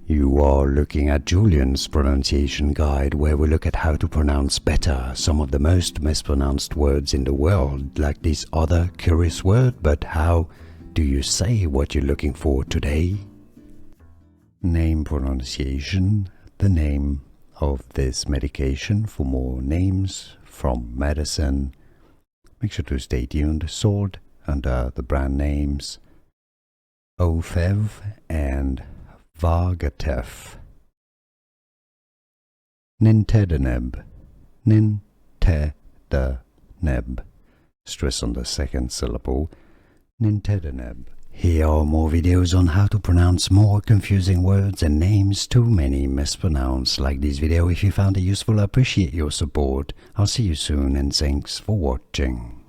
You are looking at Julian's pronunciation guide, where we look at how to pronounce better some of the most mispronounced words in the world, like this other curious word. But how do you say what you're looking for today? Name pronunciation, the name of this medication. For more names from medicine, make sure to stay tuned. Sold under the brand names Ofev and Vargatef. Nintedanib. Nintedanib. Stress on the second syllable. Nintedanib. Here are more videos on how to pronounce more confusing words and names too many mispronounced. Like this video if you found it useful. I appreciate your support. I'll see you soon and thanks for watching.